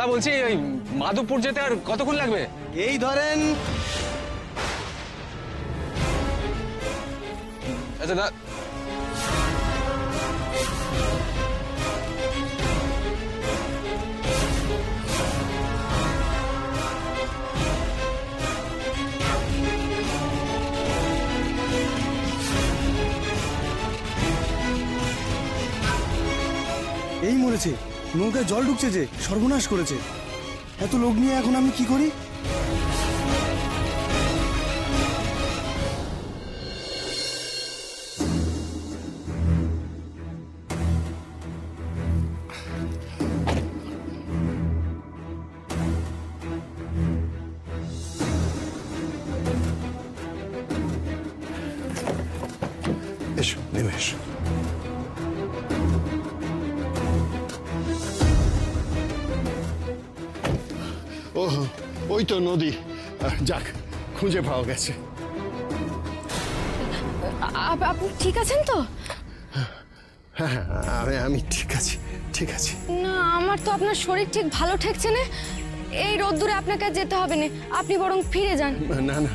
দাদা বলছি ওই মাধবপুর যেতে আর কতক্ষণ লাগবে? এই ধরেন। আচ্ছা দা এই মরেছে, নৌকায় জল ঢুকছে যে, সর্বনাশ করেছে। এত লোক নিয়ে এখন আমি কি করি? এসো, নেমে এসো। ও ওই তো নদী। যাক, খুঁজে পাওয়া গেছে। আপনি ঠিক আছেন তো? হ্যাঁ, আমি ঠিক আছি, ঠিক আছি। না, আমার তো আপনার শরীর ঠিক ভালো ঠেকছে না। এই রোদ্দুরে আপনাকে আর যেতে হবে না, আপনি বরং ফিরে যান। না না,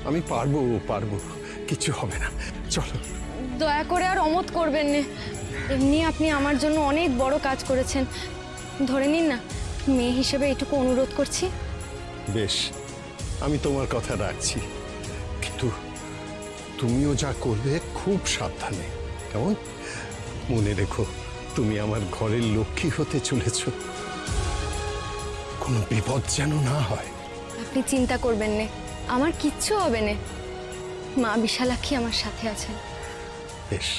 আমি পারবো, কিছু হবে না, চলো। দয়া করে আর অমত করবেন না। এমনি আপনি আমার জন্য অনেক বড় কাজ করেছেন, ধরে নিন না। মেয়ে হিসেবে এটুকু অনুরোধ করছি। বেশ, আমি তোমার কথা রাখছি, কিন্তু তুমিও যা করবে খুব সাবধানে, কেমন? মনে রেখো, তুমি আমার ঘরের লক্ষ্মী হতে চলেছ। কোনো বিপদ যেন না হয়। আপনি চিন্তা করবেন না, আমার কিচ্ছু হবে না। মা বিশালাক্ষী আমার সাথে আছেন। বেশ,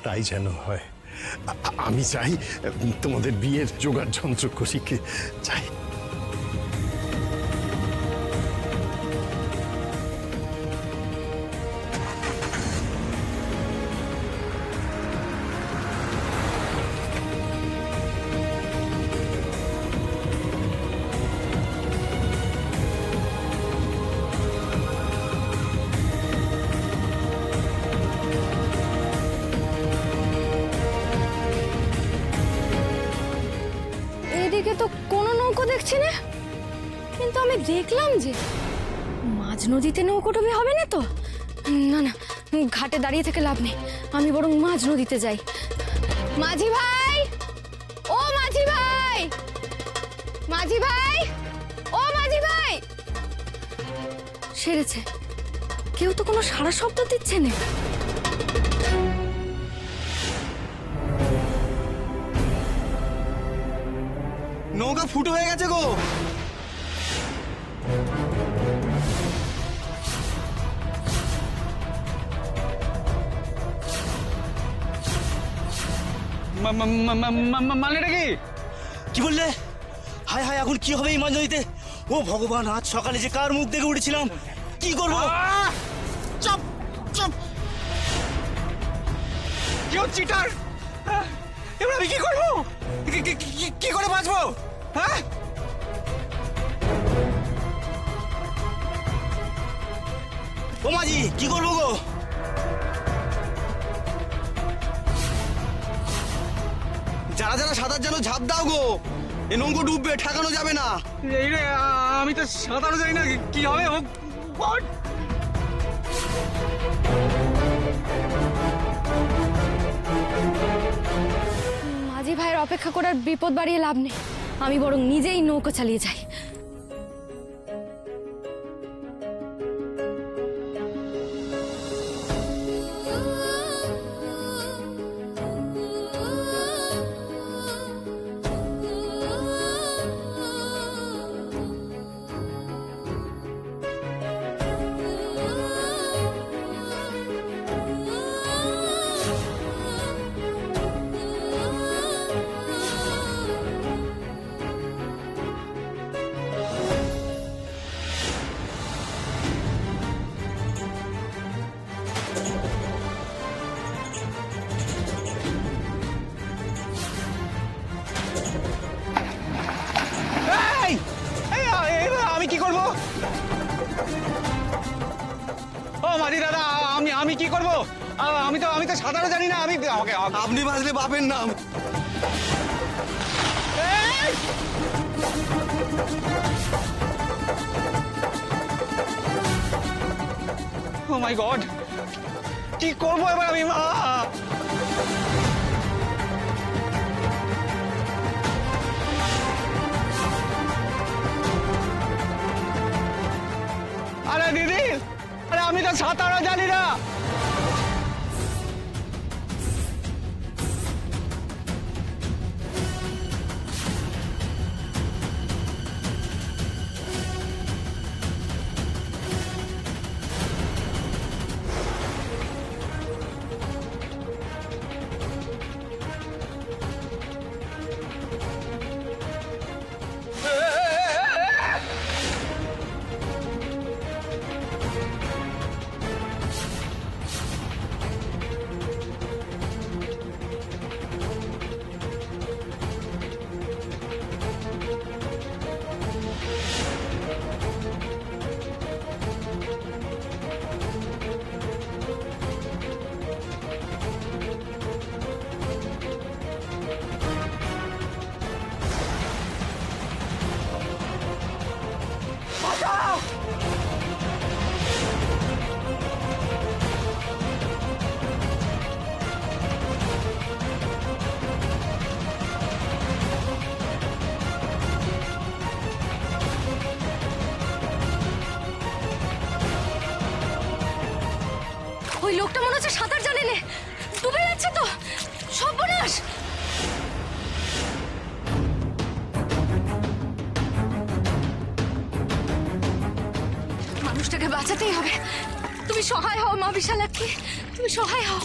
তাই যেন হয়। আমি চাই তোমাদের বিয়ের জোগাড় যন্ত্র করি, চাই। এদিকে তো কোনো নৌকো দেখছি না, কিন্তু আমি দেখলাম যে মাঝ নদীতে নৌকোডুবি হবে না তো। না না, ঘাটে দাঁড়িয়ে থেকে লাভ নেই, আমি বরং মাঝ নদীতে যাই। মাঝি ভাই, ও মাঝি ভাই, মাঝি ভাই, ও মাঝি ভাই। সেরেছে, কেউ তো কোনো সাড়া শব্দ দিচ্ছে না। নৌকা ফুটো হয়ে গেছে গো। মানেটা কি? কি বললে? হায় হায়, এখন কি হবে এই মাঝ নদীতে? ও ভগবান, আজ সকালে যে কার মুখ দেখে উঠেছিলাম, কি করবো? চুপ চুপ, কেউ চিটার। এবার আমি কি করবো? কি করে বাঁচবো? হ্যাঁ, ও মাঝি, কি করবো গো? যারা যারা সাঁতার জানো ঝাঁপ দাও গো, এ নৌকো ডুববে, ঠেকানো যাবে না। এই রে, আমি তো সাঁতারও জানি না, কি হবে? মাঝি ভাইয়ের অপেক্ষা করার বিপদ বাড়িয়ে লাভ নেই, আমি বরং নিজেই নৌকো চালিয়ে যাই। আমি কি করবো? ও মাঝি দাদা, আমি কি করবো? আমি তো সাঁতারও জানি না। আপনি বাঁচলে বাপের নাম। মাই গড, কি করবো এবার আমি? মা, আরে দিদি, আরে আমি তো সাঁতারও জানি না। ওই লোকটা মনে হচ্ছে সাঁতার জানে না, ডুবে যাচ্ছে তো। সর্বনাশ! মানুষটাকে বাঁচাতেই হবে। তুমি সহায় হও মা বিশালাক্ষী, তুমি সহায় হও।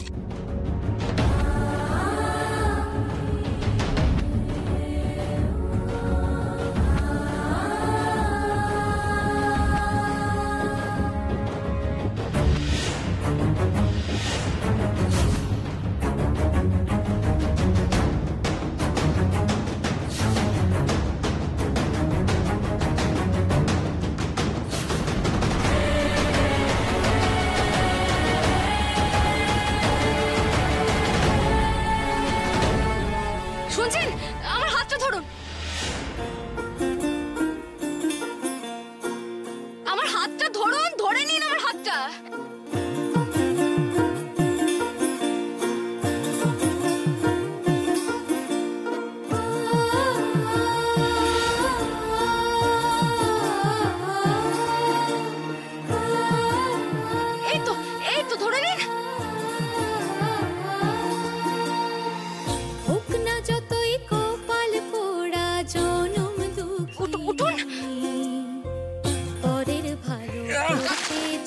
শুনছেন? আমার হাতটা ধরুন, আমার হাতটা ধরুন, ধরে নিন আমার হাতটা। এই তো ধরে নিন। উঠুন। পরের ভালো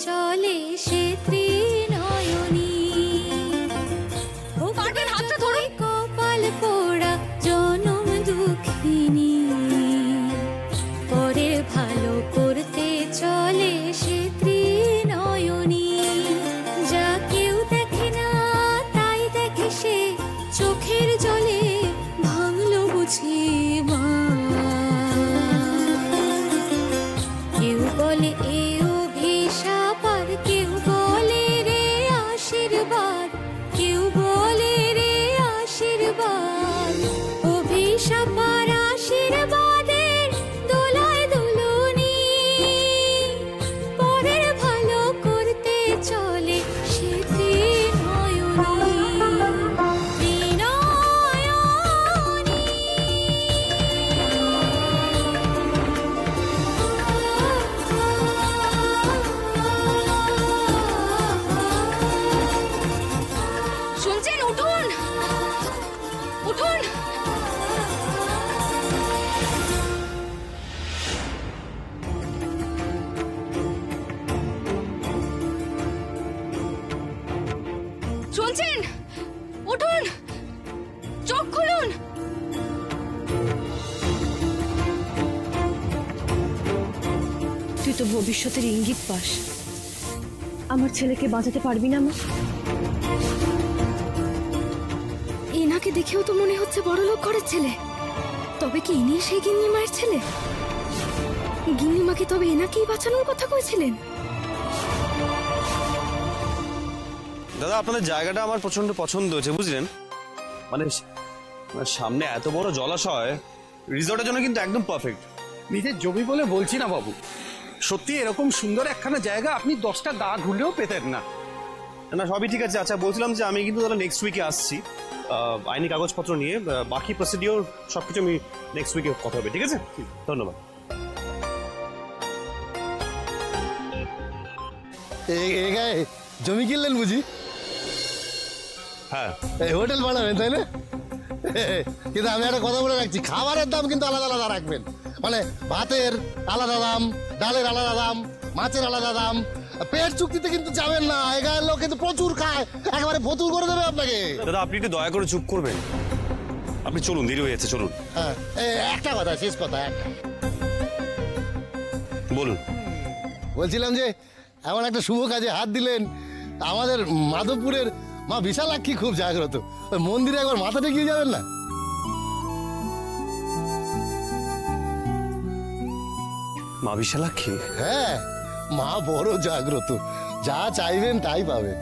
চলে সে ত্রিনয়নী, পারবেন, হাতটা ধরুন। কপাল পোড়া জনম দুঃখিনী, পরের ভালো করতে চলে সে ত্রিনয়নী। যা কেউ দেখে না তাই দেখে সে, চোখের জলে ভাঙলো বুঝি মা। কেউ বলে এ অভিশাপ আর কেউ বলে রে আশীর্বাদ, কেউ বলে রে আশীর্বাদ। অভিশাপ আর আশীর্বাদের দোলায় দুলুনি, পরের ভালো করতে চলে সে ত্রিনয়নী। শুনছেন? উঠুন, উঠুন। শুনছেন? উঠুন, চোখ খুলুন। তুই তো ভবিষ্যতের ইঙ্গিত পাস, আমার ছেলেকে বাঁচাতে পারবি না মা? এনাকে দেখেও তো মনে হচ্ছে বড়লোক ঘরের ছেলে। তবে কি ইনি সেই গিন্নি মায়ের ছেলে? গিন্নিমাকে তবে এনাকেই বাঁচানোর কথা কইছিলেন? দাদা, আপনাদের জায়গাটা আমার প্রচন্ড পছন্দ হয়েছে, বুঝলেন? মানে সামনে এত বড় জলাশয়, রিসর্টের জন্য কিন্তু একদম পারফেক্ট। নিজের জমি বলে বলছি না বাবু, সত্যি এরকম সুন্দর একখানা জায়গা আপনি 10টা গা ঘুরলেও পেতেন না। না সবই ঠিক আছে। আচ্ছা বলছিলাম যে আমি কিন্তু তাহলে নেক্সট উইকে আসছি আইনি কাগজপত্র নিয়ে। বাকি প্রসিডিওর সবকিছু আমি নেক্সট উইকে কথা হবে, ঠিক আছে? ধন্যবাদ। এই গায়ে জমি কিনলেন বুঝি? হ্যাঁ। এই হোটেল বানাবেন তাই না? কিন্তু আমি একটা কথা বলে রাখছি, খাবারের দাম কিন্তু আলাদা আলাদা রাখবেন। মানে ভাতের আলাদা দাম, ডালের আলাদা দাম, মাছের আলাদা দাম। পেট চুক্তিতে কিন্তু যাবেন না, এই গায়ের লোক কিন্তু প্রচুর খায়, একেবারে ফতুর করে দেবে আপনাকে। দাদা আপনি একটু দয়া করে চুপ করবেন, আপনি চলুন, দেরি হয়ে যাচ্ছে, চলুন। হ্যাঁ একটা কথা, শেষ কথা একটা বলুন। বলছিলাম যে এমন একটা শুভ কাজে হাত দিলেন, আমাদের মাধবপুরের মা বিশালাক্ষী খুব জাগ্রত, ওই মন্দিরে একবার মাথা টেকিয়ে যাবেন না? মা বিশালাক্ষী? হ্যাঁ, মা বড় জাগ্রত, যা চাইবেন তাই পাবেন।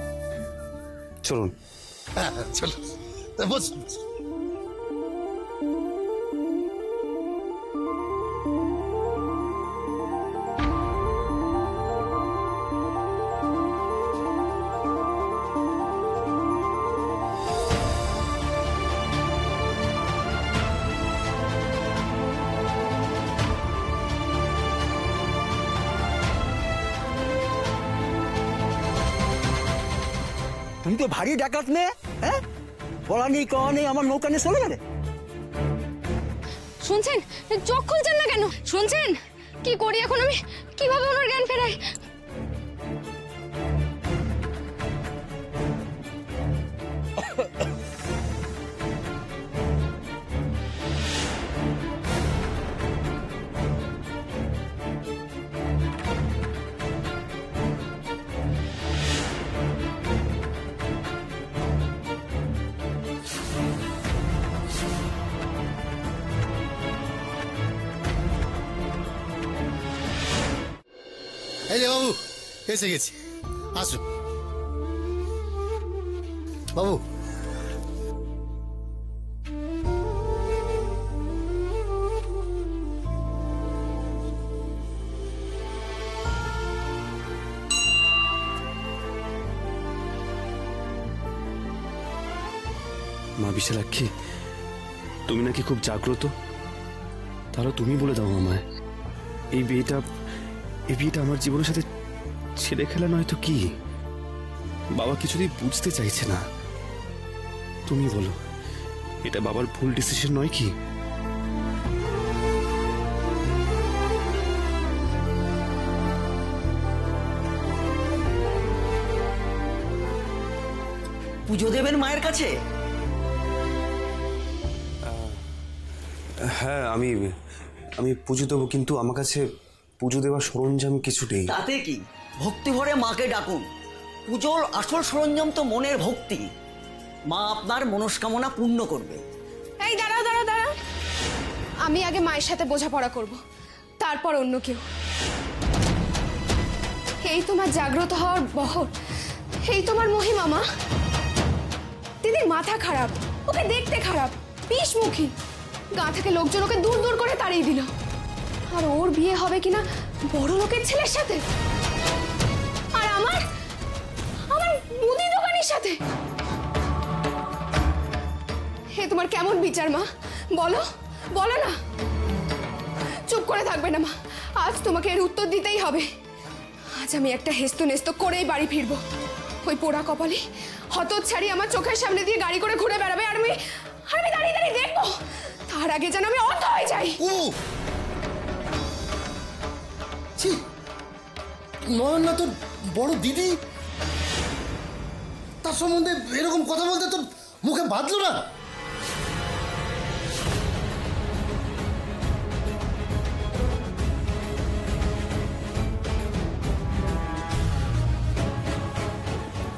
চলুন। হ্যাঁ চলুন, বসুন। তুমি তো ভারী ডাকাত নে, হ্যাঁ? বলা নেই কওয়া নেই, আমার নৌকা নিয়ে চলে গেলে। শুনছেন? চোখ খুলছেন না কেন? শুনছেন? কি করি এখন আমি? কিভাবে ওনার জ্ঞান ফেরাই? এই যে বাবু, এসে গেছি, আসুন বাবু। মা বিশালাক্ষী, তুমি নাকি খুব জাগ্রত, তাহলে তুমি বলে দাও আমায়, এই বিয়েটা আমার জীবনের সাথে ছেলে খেলা নয় তো কি? বাবা কিছুতেই বুঝতে চাইছে না, তুমি বলো, এটা বাবার ভুল ডিসিশন নয় কি? পুজো দেবেন মায়ের কাছে? হ্যাঁ আমি পুজো দেবো, কিন্তু আমার কাছে পুজো দেওয়ার সরঞ্জাম কিছু নেই। তাতে কি, ভক্তি ভরে মাকে ডাকুন। পুজোর আসল সরঞ্জাম তো মনের ভক্তি। মা আপনার মনস্কামনা পূর্ণ করবে। এই দাঁড়াও দাঁড়াও দাঁড়াও, আমি আগে মায়ের সাথে বোঝাপড়া করব, তারপর অন্য কেউ। এই তোমার জাগ্রত হওয়ার বহর, এই তোমার মহিমা মা। দিদির মাথা খারাপ, ওকে দেখতে খারাপ, বিষমুখী, গা থেকে লোকজন ওকে দূর দূর করে তাড়িয়ে দিল। আর ওর বিয়ে হবে কিনা বড় লোকের ছেলের সাথে, আর আমার মুদি দোকানের সাথে। হে তোমার কেমন বিচার মা? বলো বলো না, চুপ করে থাকবে না মা, আজ তোমাকে এর উত্তর দিতেই হবে। আজ আমি একটা হেস্ত নেস্ত করেই বাড়ি ফিরবো। ওই পোড়া কপালে হতচ্ছাড়ি আমার চোখের সামনে দিয়ে গাড়ি করে ঘুরে বেড়াবে, আর আমি দাঁড়িয়ে দাঁড়িয়ে দেখবো। তার আগে যেন আমি অন্ধ হয়ে যাই। নয়ন না তোর বড় দিদি, তার সম্বন্ধে এরকম কথা বলতে তোর মুখে বাঁধলো না?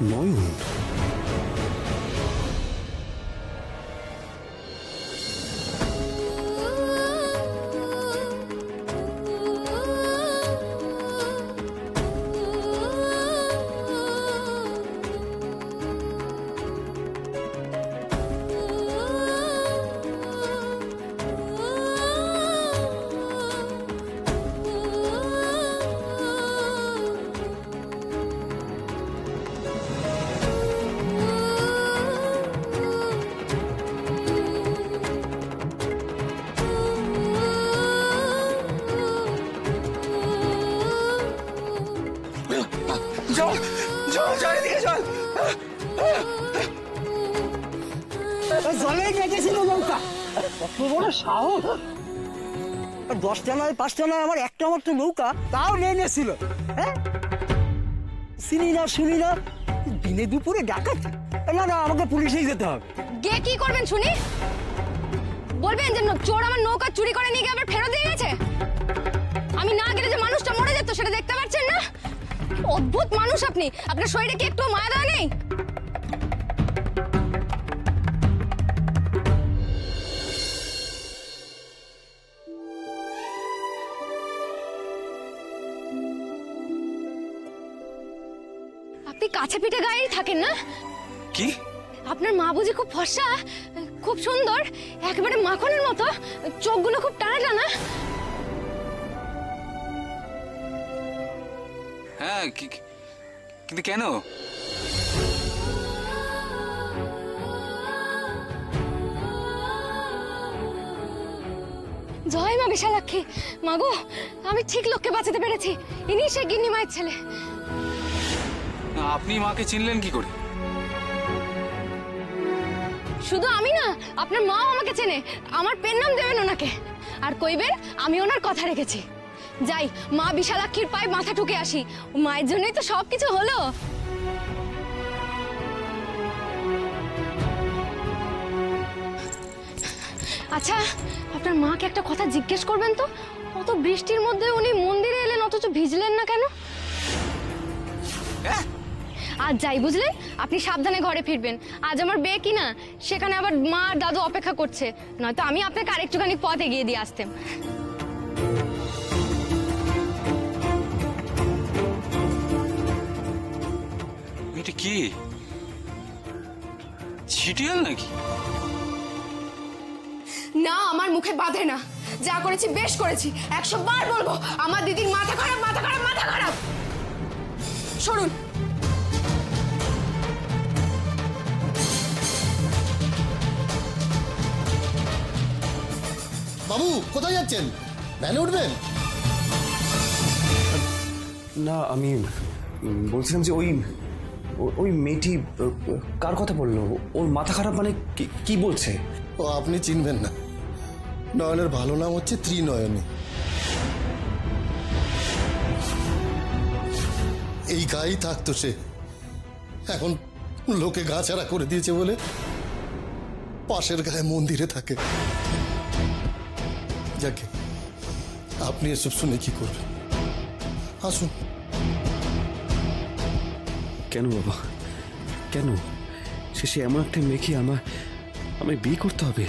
নয়ন, চল চল চল এদিকে চল। জলে গেছিল নৌকা, কত বড় সাহস! 10টা নয় 5টা নয়, আমার একটা মাত্র নৌকা, তাও নিয়েছিল। হ্যাঁ, চিনি না শুনি না, দিনে দুপুরে ডাকাতি। না না, আমাকে পুলিশেই যেতে হবে। গে কি করবেন শুনি? বলবেন যে চোর আমার নৌকা চুরি করে নিয়ে গিয়ে আবার ফেরত দিয়ে গেছে? আমি না গেলে যে মানুষটা মরে যেত সেটা দেখতে পাচ্ছেন না? অদ্ভুত মানুষ আপনি। আপনার শরীরে কি একটু মায়া দেওয়া নেই? আপনি কাছে পিঠে গায়েই থাকেন না? কি? আপনার মা বুঝি খুব ফর্সা, খুব সুন্দর, একেবারে মাখনের মতো, চোখগুলো খুব টানা টানা। হ্যাঁ, কিন্তু কেন? জয় মা বিশালাক্ষী। মাগো, আমি ঠিক লোককে বাঁচাতে পেরেছি। ইনি সেই গিন্নি মায়ের ছেলে। আপনি মাকে চিনলেন কি করে? শুধু আমি না, আপনার মাও আমাকে চেনে। আমার পেন নাম দেবেন ওনাকে, আর কইবেন আমি ওনার কথা রেখেছি। যাই, মা বিশালাক্ষীর পায়ে মাথা ঠুকে আসি। মায়ের জন্যই তো সবকিছু হলো। আচ্ছা, আপনার মাকে একটা কথা জিজ্ঞেস করবেন তো, অত বৃষ্টির মধ্যে উনি মন্দিরে এলেন অথচ ভিজলেন না কেন? আজ যাই, বুঝলেন? আপনি সাবধানে ঘরে ফিরবেন। আজ আমার বিয়ে কি না, সেখানে আবার মা আর দাদু অপেক্ষা করছে। নয়তো আমি আপনাকে আরেকটুখানি পথ এগিয়ে দিয়ে আসতাম। এটা কি ছিটিয়াল নাকি? না, আমার মুখে বাঁধে না। যা করেছি বেশ করেছি। 100 বার বলবো, আমার দিদির মাথা খারাপ, মাথা খারাপ, মাথা খারাপ। সরুন। বাবু কোথায় যাচ্ছেন? ভ্যানে উঠবেন? না, আমি বলছিলাম যে ওই মেয়েটি কার কথা বললো? ওর মাথা খারাপ মানে কি বলছে? ও আপনি চিনবেন না, নয়নের ভালো নাম হচ্ছে ত্রিনয়নী। এই গায়েই থাকতো সে, এখন লোকে গা ছাড়া করে দিয়েছে বলে পাশের গায়ে মন্দিরে থাকে। যাকে আপনি এসব শুনে কি করবেন? আসুন। কেন বাবা, কেন? শেষে এমন একটা মেয়েকে আমায় বিয়ে করতে হবে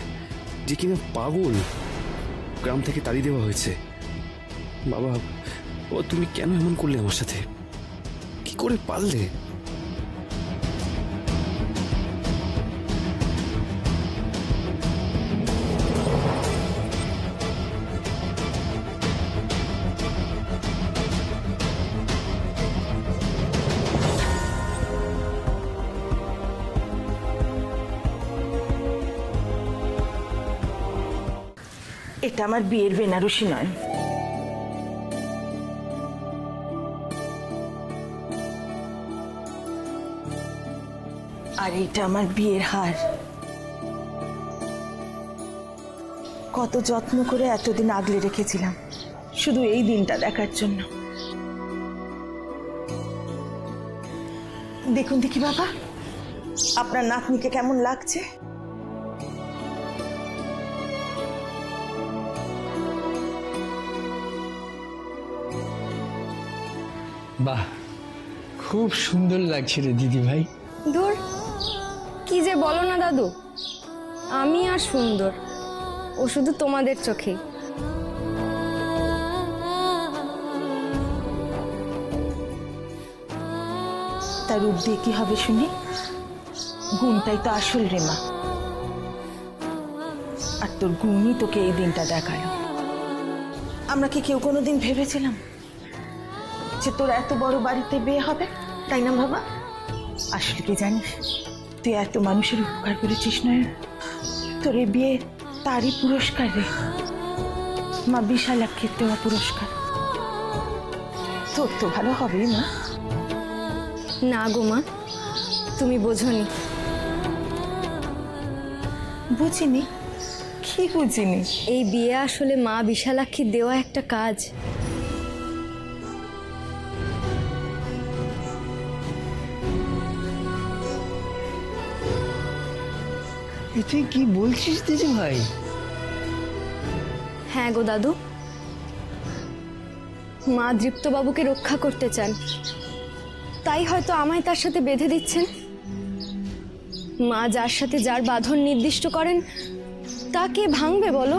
যে কিনা পাগল, গ্রাম থেকে তাড়িয়ে দেওয়া হয়েছে। বাবা, তুমি কেন এমন করলে আমার সাথে? কি করে পারলে? এটা আমার বিয়ের বেনারসি নয়, আর এটা আমার বিয়ের হার। কত যত্ন করে এতদিন আগলে রেখেছিলাম শুধু এই দিনটা দেখার জন্য। দেখুন দেখি বাবা, আপনার নাতনিকে কেমন লাগছে? বাহ, খুব সুন্দর লাগছে রে দিদি ভাই। দূর, কি যে বলো না দাদু, আমি আর সুন্দর, ও শুধু তোমাদের চোখেই। তার রূপ দিয়ে কি হবে শুনি? গুণটাই তো আসল রে মা, আর তোর গুণই তোকে এই দিনটা দেখালো। আমরা কি কেউ কোনোদিন ভেবেছিলাম যে তোর এত বড় বাড়িতে বিয়ে হবে? তাই না বাবা? আসলে কি জানিস, তুই এত মানুষের উপকার করেছিস নয়, তোর এই বিয়ে তারই পুরস্কার রে, মা বিশালাক্ষীর দেওয়া পুরস্কার। তোর তো ভালো হবেই মা। না গো মা, তুমি বোঝনি। বুঝিনি? কি বুঝিনি? এই বিয়ে আসলে মা বিশালাক্ষীর দেওয়া একটা কাজ। তুই কি বলছিস দিদি ভাই? হ্যাঁ গো দাদু, মা দৃপ্তবাবুকে রক্ষা করতে চান, তাই হয়তো আমায় তার সাথে বেঁধে দিচ্ছেন। মা যার সাথে যার বাঁধন নির্দিষ্ট করেন তা কে ভাঙবে বলো?